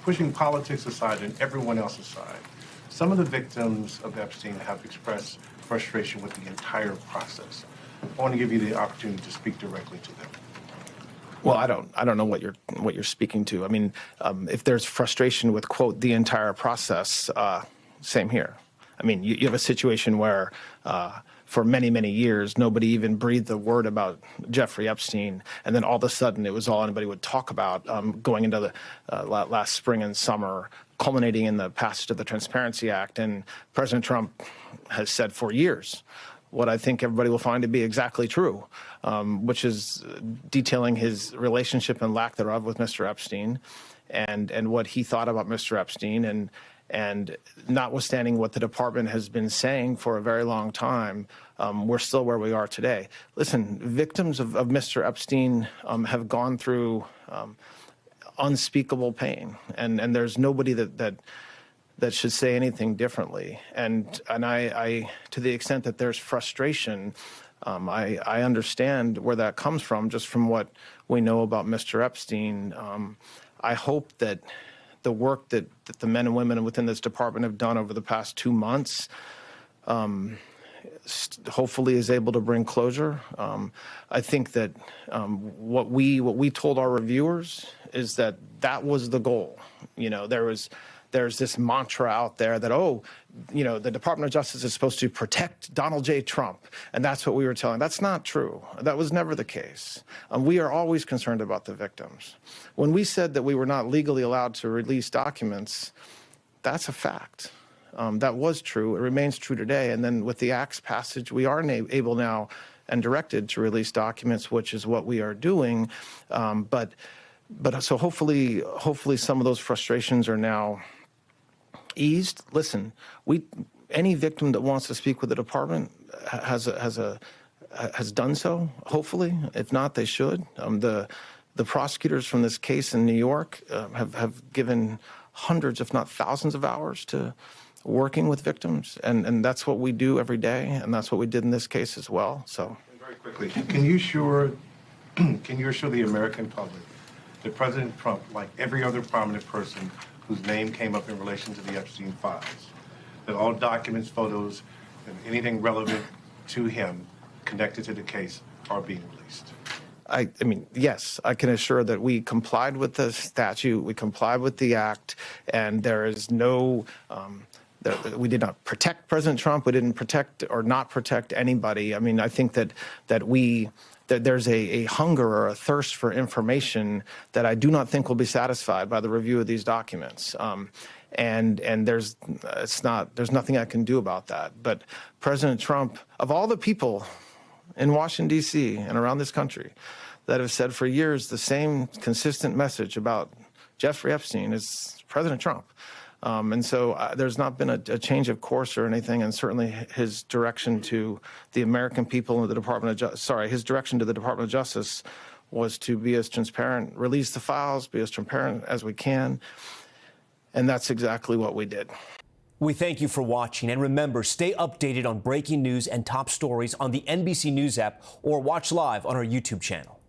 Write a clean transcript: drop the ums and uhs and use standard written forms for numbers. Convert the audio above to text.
pushing politics aside and everyone else aside, some of the victims of Epstein have expressed frustration with the entire process. I want to give you the opportunity to speak directly to them. Well, I don't know what you're speaking to. I mean, if there's frustration with, quote, the entire process, same here. I mean, you have a situation where for many, many years, nobody even breathed a word about Jeffrey Epstein, and then all of a sudden it was all anybody would talk about going into the last spring and summer, culminating in the passage of the Transparency Act. And President Trump has said for years what I think everybody will find to be exactly true, which is detailing his relationship and lack thereof with Mr. Epstein, and what he thought about Mr. Epstein, and notwithstanding what the department has been saying for a very long time, we're still where we are today. Listen, victims of Mr. Epstein have gone through unspeakable pain, and there's nobody that should say anything differently. And I to the extent that there's frustration, I understand where that comes from, just from what we know about Mr. Epstein. I hope that the work that the men and women within this department have done over the past 2 months hopefully is able to bring closure. I think that what we told our reviewers is that was the goal. You know, there's this mantra out there that, oh, you know, the Department of Justice is supposed to protect Donald J. Trump, and that's what we were telling. That's not true. That was never the case. We are always concerned about the victims. When we said that we were not legally allowed to release documents, that's a fact. That was true. It remains true today. And then with the Act's passage, we are able now and directed to release documents, which is what we are doing. But so hopefully some of those frustrations are now eased. Listen, any victim that wants to speak with the department has done so. Hopefully, if not, they should. The prosecutors from this case in New York have given hundreds, if not thousands, of hours to working with victims, and that's what we do every day, and that's what we did in this case as well. So, very quickly, can you assure the American public that President Trump, like every other prominent person whose name came up in relation to the Epstein files, that all documents, photos, and anything relevant to him connected to the case are being released? I mean, yes, I can assure that we complied with the statute, we complied with the Act, and there is no, we did not protect President Trump, we didn't protect or not protect anybody. I mean, I think that there's a hunger or a thirst for information that I do not think will be satisfied by the review of these documents. And there's nothing I can do about that. But President Trump, of all the people in Washington, D.C. and around this country that have said for years the same consistent message about Jeffrey Epstein is President Trump. And so there's not been a change of course or anything, and certainly his direction to the American people and the Department of his direction to the Department of Justice was to be as transparent, release the files, be as transparent as we can, and that's exactly what we did. We thank you for watching, and remember, stay updated on breaking news and top stories on the NBC News app or watch live on our YouTube channel.